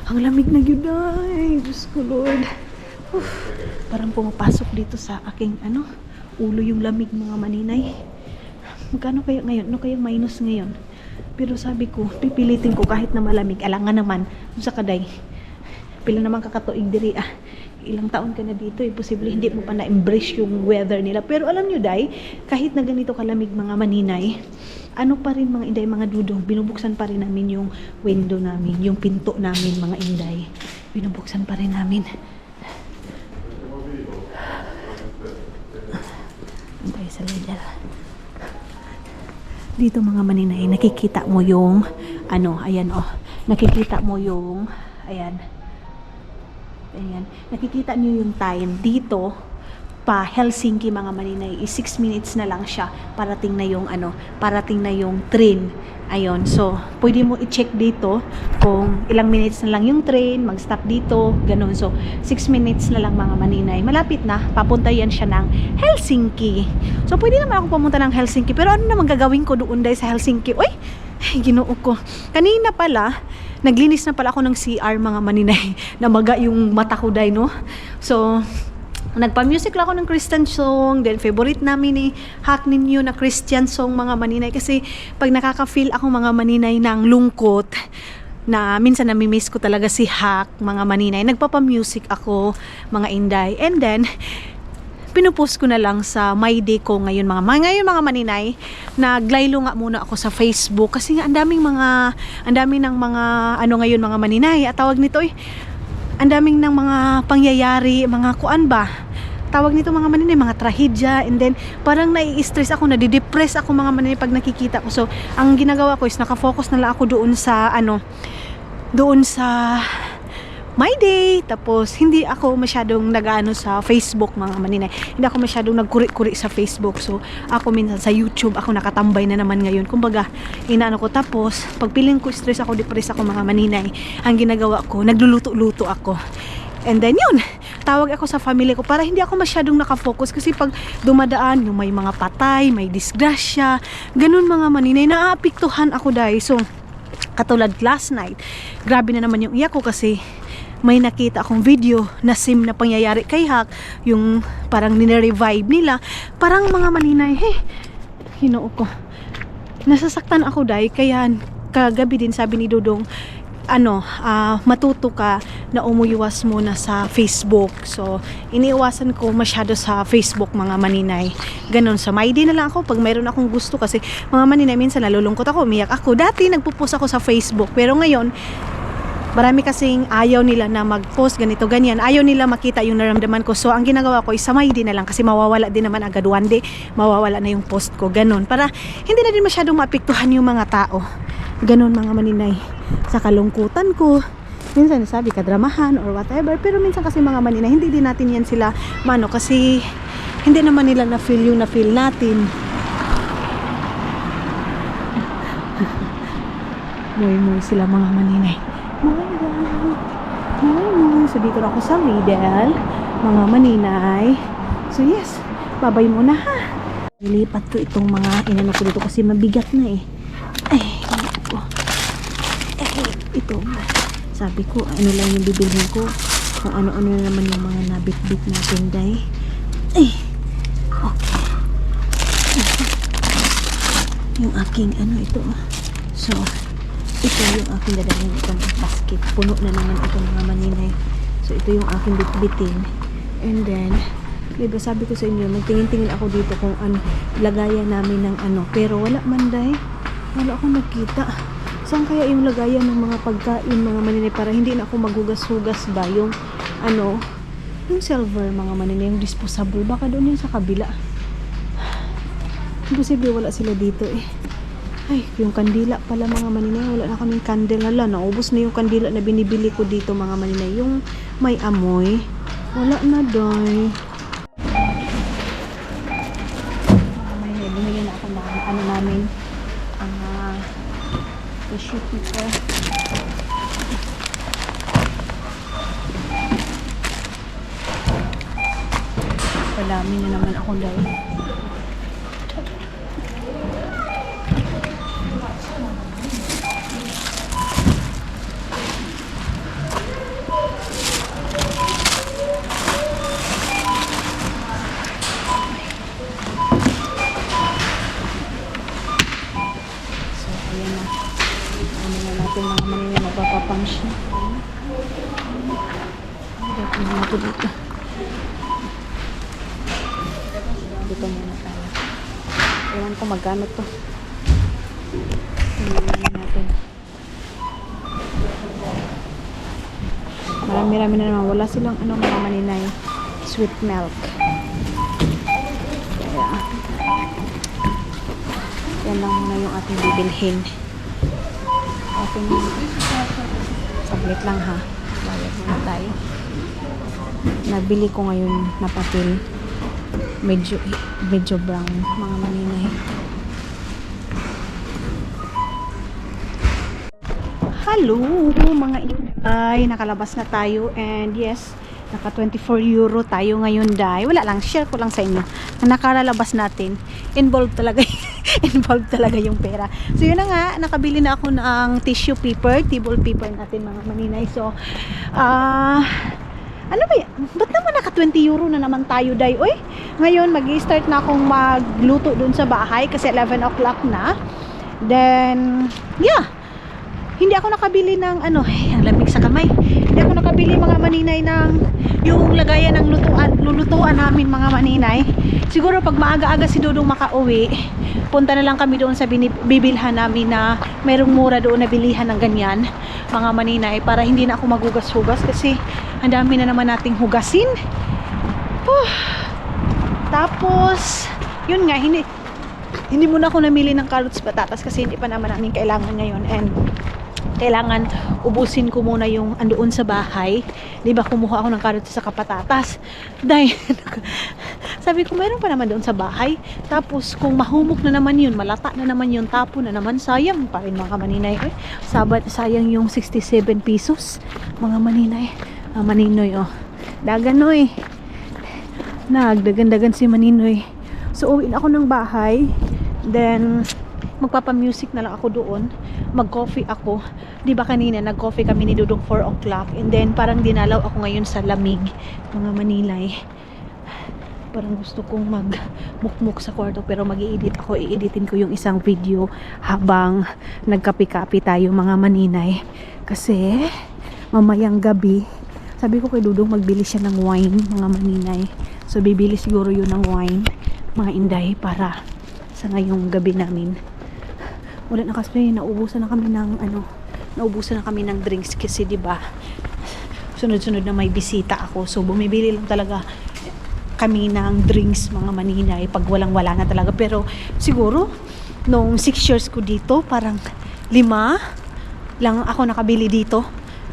Ang lamig na yun ay. Diyos ko Lord. Parang pumapasok dito sa aking ulo yung lamig mga maninay. Magkano kaya ngayon? Ano kaya minus ngayon? Pero sabi ko, pipilitin ko kahit na malamig. Alangan naman, sa kaday. Pila naman kakatuig diri ilang taon ka na dito, posible hindi mo pa na-embrace yung weather nila. Pero alam nyo day, kahit na ganito kalamig mga maninay, pa rin mga inday, mga dudong, binubuksan pa rin namin yung window namin, yung pinto namin mga inday. Binubuksan pa rin namin. Inday sa leader. Dito mga maninay, nakikita mo yung nakikita mo yung ayan, nakikita niyo yung time dito pa Helsinki mga maninay is 6 minutes na lang siya, parating na yung train. Ayun, so pwede mo i-check dito kung ilang minutes na lang yung train, mag-stop dito, ganun. So 6 minutes na lang mga maninay, malapit na, papunta yan siya ng Helsinki. So pwede naman ako pumunta ng Helsinki, pero ano naman gagawin ko doon dahil sa Helsinki? Uy, Ginoo ko, kanina pala naglinis na pala ako ng CR mga maninay. Namaga yung mata ko day, no? So nagpa-music lang ako ng Christian song. Then favorite namin ni Hack ninyo na Christian song mga maninay. Kasi pag nakaka-feel ako mga maninay ng lungkot, na minsan nami-miss ko talaga si Hack mga maninay, nagpapa-music ako mga inday. And then pinupost ko na lang sa my day ko ngayon mga maninay. Naglaylo nga muna ako sa Facebook kasi nga ang daming ng mga ngayon mga maninay, at tawag nito ang daming ng mga pangyayari, mga kuan ba tawag nito mga maninay, mga trahedya. And then parang nai-stress ako, nadidepress ako mga maninay pag nakikita ko. So ang ginagawa ko is nakafocus na lang ako doon sa my day. Tapos hindi ako masyadong nag-ano sa Facebook mga maninay. Hindi ako masyadong nagkuri-kuri sa Facebook. So ako minsan sa YouTube ako nakatambay na naman ngayon. Kumbaga inaano ko. Tapos pag feeling ko stress ako, depressed ako mga maninay, ang ginagawa ko, nagluluto-luto ako. And then yun, tawag ako sa family ko para hindi ako masyadong nakafocus. Kasi pag dumadaan yung may mga patay, may disgrasya, ganun mga maninay, naaapektuhan ako dahil. So katulad last night, grabe na naman yung iyak ko kasi may nakita akong video na sim na pangyayari kay Hak, yung parang nire-revive nila, parang mga maninay, Ginoo ko, nasasaktan ako dahil kaya kagabi din sabi ni Dudong, matuto ka na umuiwas muna sa Facebook. So, iniiwasan ko masyado sa Facebook, mga maninay. Ganon. So, may di na lang ako pag mayroon akong gusto kasi mga maninay, minsan nalulungkot ako, umiyak ako. Dati, nagpo-post ako sa Facebook. Pero ngayon, marami kasing ayaw nila na mag-post ganito, ganyan. Ayaw nila makita yung naramdaman ko. So, ang ginagawa ko, isamay din na lang kasi mawawala din naman agad. One day, mawawala na yung post ko. Ganon. Para hindi na din masyadong maapektuhan yung mga tao. Ganon, mga maninay. Sa kalungkutan ko, minsan sabi kadramahan or whatever, pero minsan kasi mga maninay, hindi din natin yan sila kasi hindi naman nila na-feel yung na-feel natin. Muy sila, mga maninay. Muy. So dito na ako sa Lidl, mga maninay. So yes, babay muna ha. Ilipat ko itong mga inano ko dito kasi mabigat na ito, sabi ko ano lang yung bibilhin ko, kung ano-ano na naman yung mga nabit-bit natin day. Okay, yung aking ito, so ito yung aking dadalhin, itong basket, puno na naman ito, mga maninay. So ito yung aking bit-bitin, and then diba sabi ko sa inyo, magtingin-tingin ako dito kung lagayan namin ng pero wala man day, wala akong nakita. Saan kaya yung lagayan ng mga pagkain, mga maninay, para hindi na ako magugas-hugas ba yung yung silver, mga maninay, yung disposable, baka doon yun sa kabila. Imposible wala sila dito Ay, yung kandila pala, mga maninay, wala na kaming candle. Naubos na yung kandila na binibili ko dito, mga maninay, yung may amoy, wala na doy. Mga maninay, bumili na ako ng namin, tissue paper. Palami na naman ako dahil. Natin mga maninay, magpapapunch na. Dito muna ito dito. Dito muna tayo. Ewan ko magkano to. Tingnan natin. Marami-rami na naman. Wala silang mga maninay. Sweet milk. Kaya yan lang muna yung ating bibilhin. Okay na. Saglit lang ha. Bayad muna tayo. Nabili ko ngayon na papel. Medyo brown, mga maninay. Hello mga inay. Nakalabas na tayo and yes, naka 24 euro tayo ngayon day. Wala lang, share ko lang sa inyo. Nakalabas natin. Involved talaga yung pera. So yun na nga, nakabili na ako ng tissue paper, table paper natin, mga maninay. So ano ba yan? Ba't naman naka 20 euro na naman tayo day? Uy, ngayon mag-i-start na akong magluto dun sa bahay kasi 11 o'clock na. Then yeah, hindi ako nakabili ng ang lamig sa kamay. Hindi ako nakabili, mga maninay, ng yung lagayan ng lulutuan namin, mga maninay. Siguro pag maaga-aga si Dudong makauwi, punta na lang kami doon sa bibilhan namin na mayroong mura doon na bilihan ng ganyan, mga maninay, para hindi na ako magugas-hugas kasi ang dami na naman nating hugasin. Tapos yun nga, hindi muna ako namili ng carrots, patatas kasi hindi pa naman namin kailangan ngayon, and kailangan ubusin ko muna yung andoon sa bahay. Diba, kumuha ako ng carrots sa patatas. Dahil sabi ko, mayroon pa naman doon sa bahay. Tapos kung mahumok na naman yun, malata na naman yun, tapo na naman, sayang pa rin, mga maninay. Sayang yung 67 pesos, mga maninay. Maninoy, Daganoy. Nagdagan-dagan si Maninoy. So uwi na ako ng bahay. Then magpapa-music na lang ako doon. Mag-coffee ako. Di ba kanina, nag-coffee kami ni Dudong 4 o'clock. And then, parang dinalaw ako ngayon sa lamig, mga Manilay. Parang gusto kong mag-mukmuk sa kwarto, pero mag-i-edit ako. I-editin ko yung isang video habang nagkapi-kapi tayo, mga Maninay. Kasi, mamayang gabi, sabi ko kay Dudong magbili siya ng wine, mga Maninay. So, bibili siguro yun ng wine, mga Inday, para sa ngayong gabi namin. Wala na kasi, naubusan na kami ng drinks kasi 'di ba? Sunod-sunod na may bisita ako. So bumibili lang talaga kami ng drinks, mga Maninay, pag walang-wala na talaga. Pero siguro nung 6 years ko dito, parang 5 lang ako nakabili dito.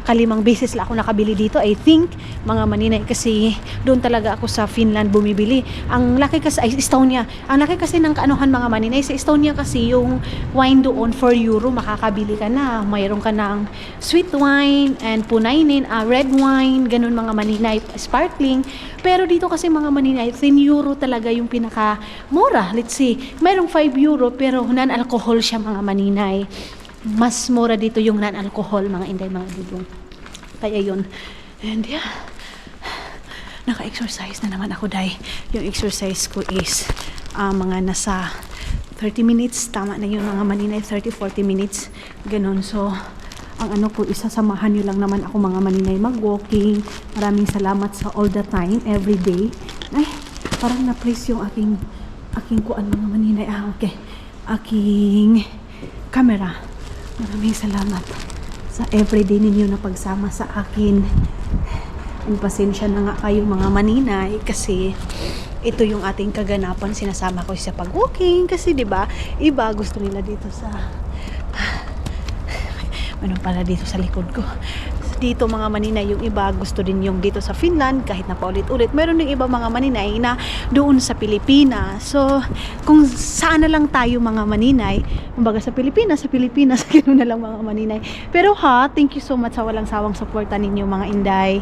Kalimang beses lang ako nakabili dito, I think, mga Maninay, kasi doon talaga ako sa Finland bumibili. Ang laki kasi, ay Estonia, ang laki kasi ng kaanuhan, mga Maninay, sa Estonia kasi yung wine doon €4 makakabili ka na. Mayroon ka ng sweet wine and punainin, red wine, ganun, mga Maninay, sparkling. Pero dito kasi, mga Maninay, €10 talaga yung pinaka mura. Let's see, mayroong €5 pero non-alcohol siya, mga Maninay. Mas mura dito yung non-alcohol, mga Inday, mga Dudong. Kaya yun. And yeah, naka-exercise na naman ako, Day. Yung exercise ko is mga nasa 30 minutes. Tama na yun, mga Maninay, 30-40 minutes. Ganon. So, ang ano ko, isasamahan nyo lang naman ako, mga Maninay, mag-walking. Maraming salamat sa all the time, every day. Ay, parang na-press yung aking kuan, mga Maninay. Okay. Aking camera. Maraming salamat sa everyday ninyo na pagsama sa akin. And pasensya na nga kayo, mga Maninay, kasi ito yung ating kaganapan. Sinasama ko sa pag-walking kasi 'di ba, iba gusto nila dito sa ano pala dito sa likod ko. Dito, mga Maninay, yung iba gusto din yung dito sa Finland kahit na paulit-ulit. Meron ding iba, mga Maninay, na doon sa Pilipinas. So, kung saan na lang tayo, mga Maninay, kumbaga sa Pilipinas, ganoon na lang, mga Maninay. Pero thank you so much sa walang sawang suporta ninyo, mga Inday.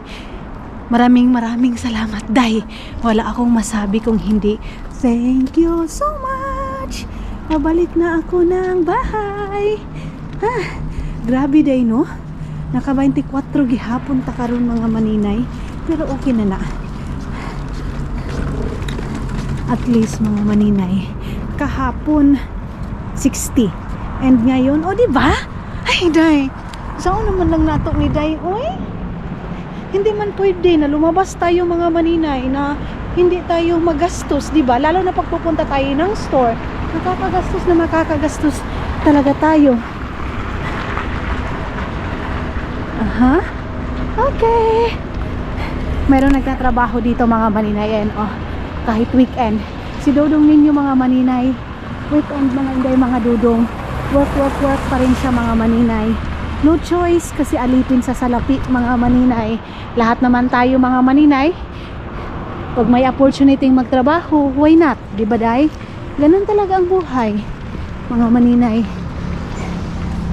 Maraming salamat, Day. Wala akong masabi kung hindi. Thank you so much. Pabalik na ako ng bahay. Grabe, Day, no? Naka 24 gihapon ta karon, mga Maninay, pero okay na na. At least, mga Maninay, kahapon 60 and ngayon, di ba? Ay, Day, saan naman lang nato ni Day? Oy, hindi man pwede na lumabas tayo, mga Maninay, na hindi tayo magastos, di ba? Lalo na pagpupunta tayo ng store, makakagastos talaga tayo. Okay. Mayroong nagtatrabaho dito, mga Maninay, and kahit weekend. Si Dudong ninyo, mga Maninay, weekend, mga Inday, mga Dudong, work pa rin siya, mga Maninay. No choice, kasi alipin sa salapi, mga Maninay. Lahat naman tayo, mga Maninay, pag may opportunity magtrabaho, why not? Di ba, Day? Ganun talaga ang buhay, mga Maninay.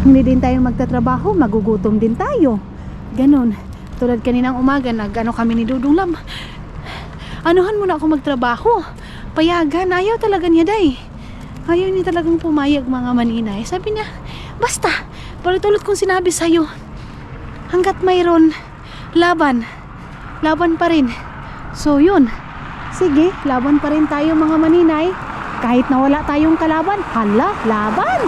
Hindi din tayo magtatrabaho, magugutom din tayo. Ganon. Tulad kaninang umaga, kami ni Dudong, Lam, anuhan mo na ako magtrabaho. Payagan. Ayaw talaga niya, Day. Ayaw niya talagang pumayag, mga Maninay. Sabi niya, basta, palit-ulit kong sinabi sa'yo, hanggat mayroon laban pa rin. So yun, sige, laban pa rin tayo, mga Maninay. Kahit na wala tayong kalaban, laban.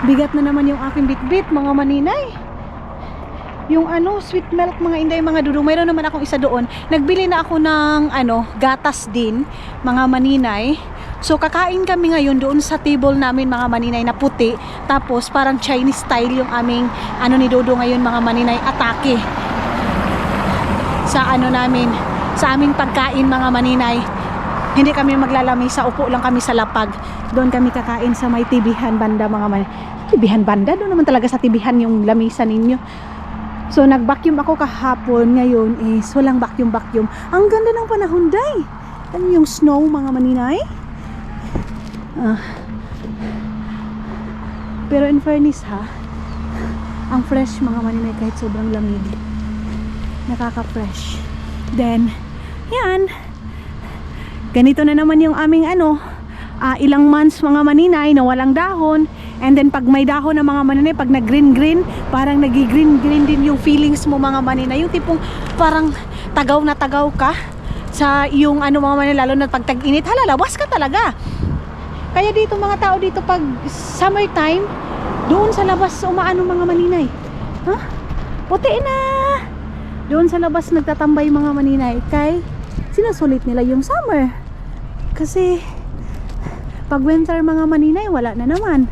Bigat na naman yung aking bitbit, mga Maninay. Yung sweet milk, mga Inday, mga Dudong. Mayroon naman akong isa doon. Nagbili na ako ng gatas din, mga Maninay. So kakain kami ngayon doon sa table namin, mga Maninay, na puti. Tapos parang Chinese style yung aming ni Dudong ngayon, mga Maninay, atake sa namin, sa aming pagkain, mga Maninay. Hindi kami maglalamisa, upo lang kami sa lapag. Doon kami kakain sa may tibihan banda, mga tibihan banda, doon naman talaga sa tibihan yung lamisa ninyo. So nag-vacuum ako kahapon, ngayon is walang vacuum. Ang ganda ng panahon, Day. Ano yung snow, mga Maninay? Pero in fairness, ang fresh, mga Maninay, kahit sobrang lamig. Nakaka-fresh. Then yan, ganito na naman yung aming ilang months mga maninay na walang dahon. And then pag may dahon na mga maninay, pag nag-green-green, parang nagi-green-green din yung feelings mo mga maninay. Yung tipong parang tagaw na tagaw ka sa yung mga maninay, lalo na pag tag-init, lalabas ka talaga. Kaya dito mga tao dito pag summertime, doon sa labas umaano mga maninay. Puti na! Doon sa labas nagtatambay mga maninay. Kay sinusulit nila yung summer. Kasi pag winter mga maninay, wala na naman.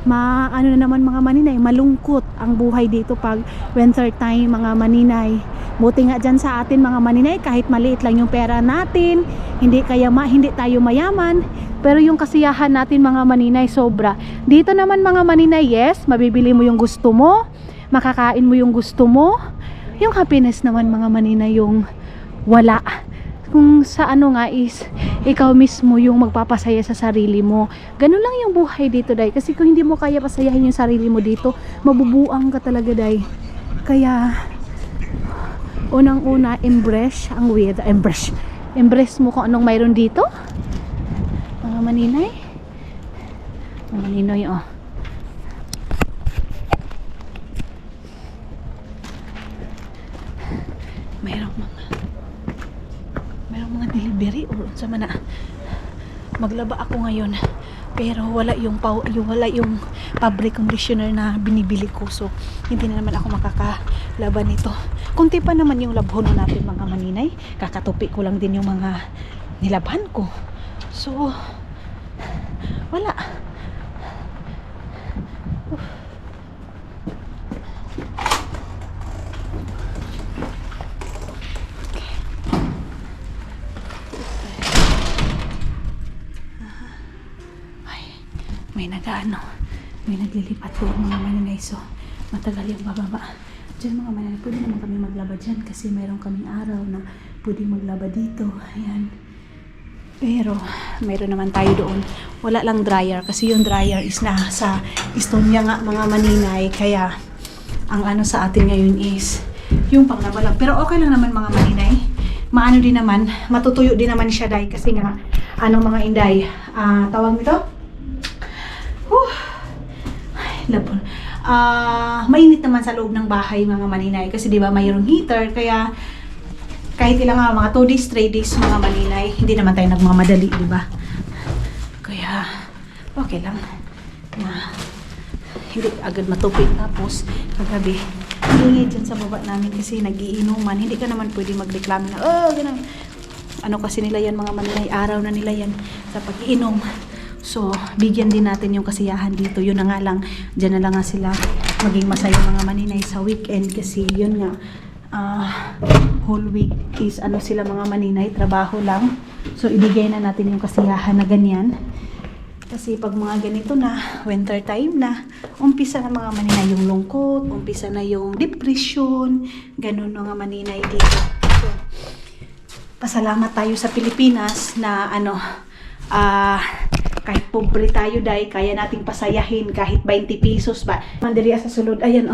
Ano na naman mga maninay, malungkot ang buhay dito pag winter time mga maninay. Buti nga dyan sa atin mga maninay, kahit maliit lang yung pera natin, hindi tayo mayaman, pero yung kasiyahan natin mga maninay sobra. Dito naman mga maninay, yes, mabibili mo yung gusto mo, makakain mo yung gusto mo. Yung happiness naman mga maninay yung wala. Kung sa nga is ikaw mismo yung magpapasaya sa sarili mo. Ganun lang yung buhay dito, day. Kasi kung hindi mo kaya pasayahin yung sarili mo dito, mabubuang ka talaga, day. Kaya unang-una, embrace ang weather. Embrace mo kung anong mayroon dito. Mga maninay. Mga maninoy, mayroong mga delivery or sa mana. Maglaba ako ngayon pero wala yung fabric conditioner na binibili ko, so hindi na naman ako makakalaba nito. Kunti pa naman yung labhon natin mga maninay, kakatupi ko lang din yung mga nilabhan ko, so wala. May naglilipat po mga maninay, so matagal yung bababa dyan mga maninay. Pwede naman kami maglaba dyan kasi mayroon kaming araw na pwede maglaba dito, ayan. Pero mayroon naman tayo doon, wala lang dryer kasi yung dryer is nasa Estonia nga mga maninay. Kaya ang sa atin ngayon is yung panglaba lang, pero okay lang naman mga maninay. Maano din naman, matutuyo din naman siya, day, kasi nga mga inday, tawag nito, labon. Mainit naman sa loob ng bahay mga maninay kasi di ba mayroong heater, kaya kahit ilang mga 2 days, 3 days mga maninay, hindi naman tayo nagmamadali, di ba? Kaya okay lang na hindi agad matupid. Tapos kagabi ingay dyan sa baba namin kasi nagiinuman, hindi ka naman pwede magreklamo na ganun. Kasi nila yan mga maninay, araw na nila yan sa pag-iinom. So, bigyan din natin yung kasiyahan dito. Yun na nga lang, dyan na lang nga sila maging masaya mga maninay sa weekend. Kasi yun nga, whole week is sila mga maninay, trabaho lang. So, ibigay na natin yung kasiyahan na ganyan. Kasi pag mga ganito na, winter time na, umpisa na mga maninay yung lungkot, umpisa na yung depression, ganun mga maninay dito. So, pasalamat tayo sa Pilipinas na kahit pobre tayo, day, kaya nating pasayahin kahit 20 pesos ba. Mandiriya sa sulod, ayan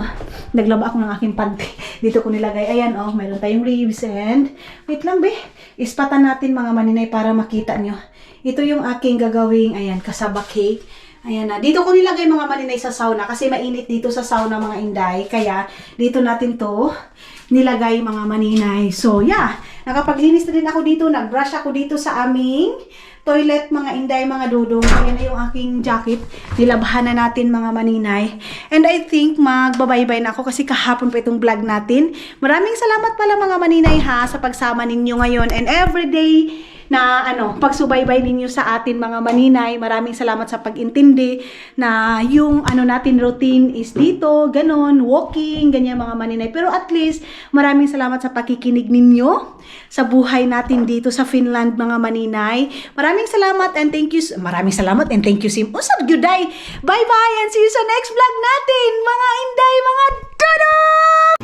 naglaba ako ng aking panty. Dito ko nilagay, ayan mayroon tayong ribs and, wait lang be, ispatan natin mga maninay para makita nyo. Ito yung aking gagawing, ayan, kasaba cake. Ayan na, dito ko nilagay mga maninay sa sauna kasi mainit dito sa sauna mga inday. Kaya dito natin to nilagay mga maninay. So yeah, nakapaglinis na din ako dito, nagbrush ako dito sa aming toilet mga inday, mga dudong. Ayan na yung aking jacket. Nilabhan na natin mga maninay. And I think magbabaybay na ako kasi kahapon pa itong vlog natin. Maraming salamat pala mga maninay sa pagsama ninyo ngayon and everyday na pagsubaybay ninyo sa atin mga maninay. Maraming salamat sa pag-intindi na yung natin routine is dito, ganon, walking, ganyan mga maninay. Pero at least, maraming salamat sa pakikinig ninyo sa buhay natin dito sa Finland mga maninay. Maraming salamat and thank you. Maraming salamat and thank you sim. Usab gyud day. Bye-bye and see you sa next vlog natin mga inday, mga dodong!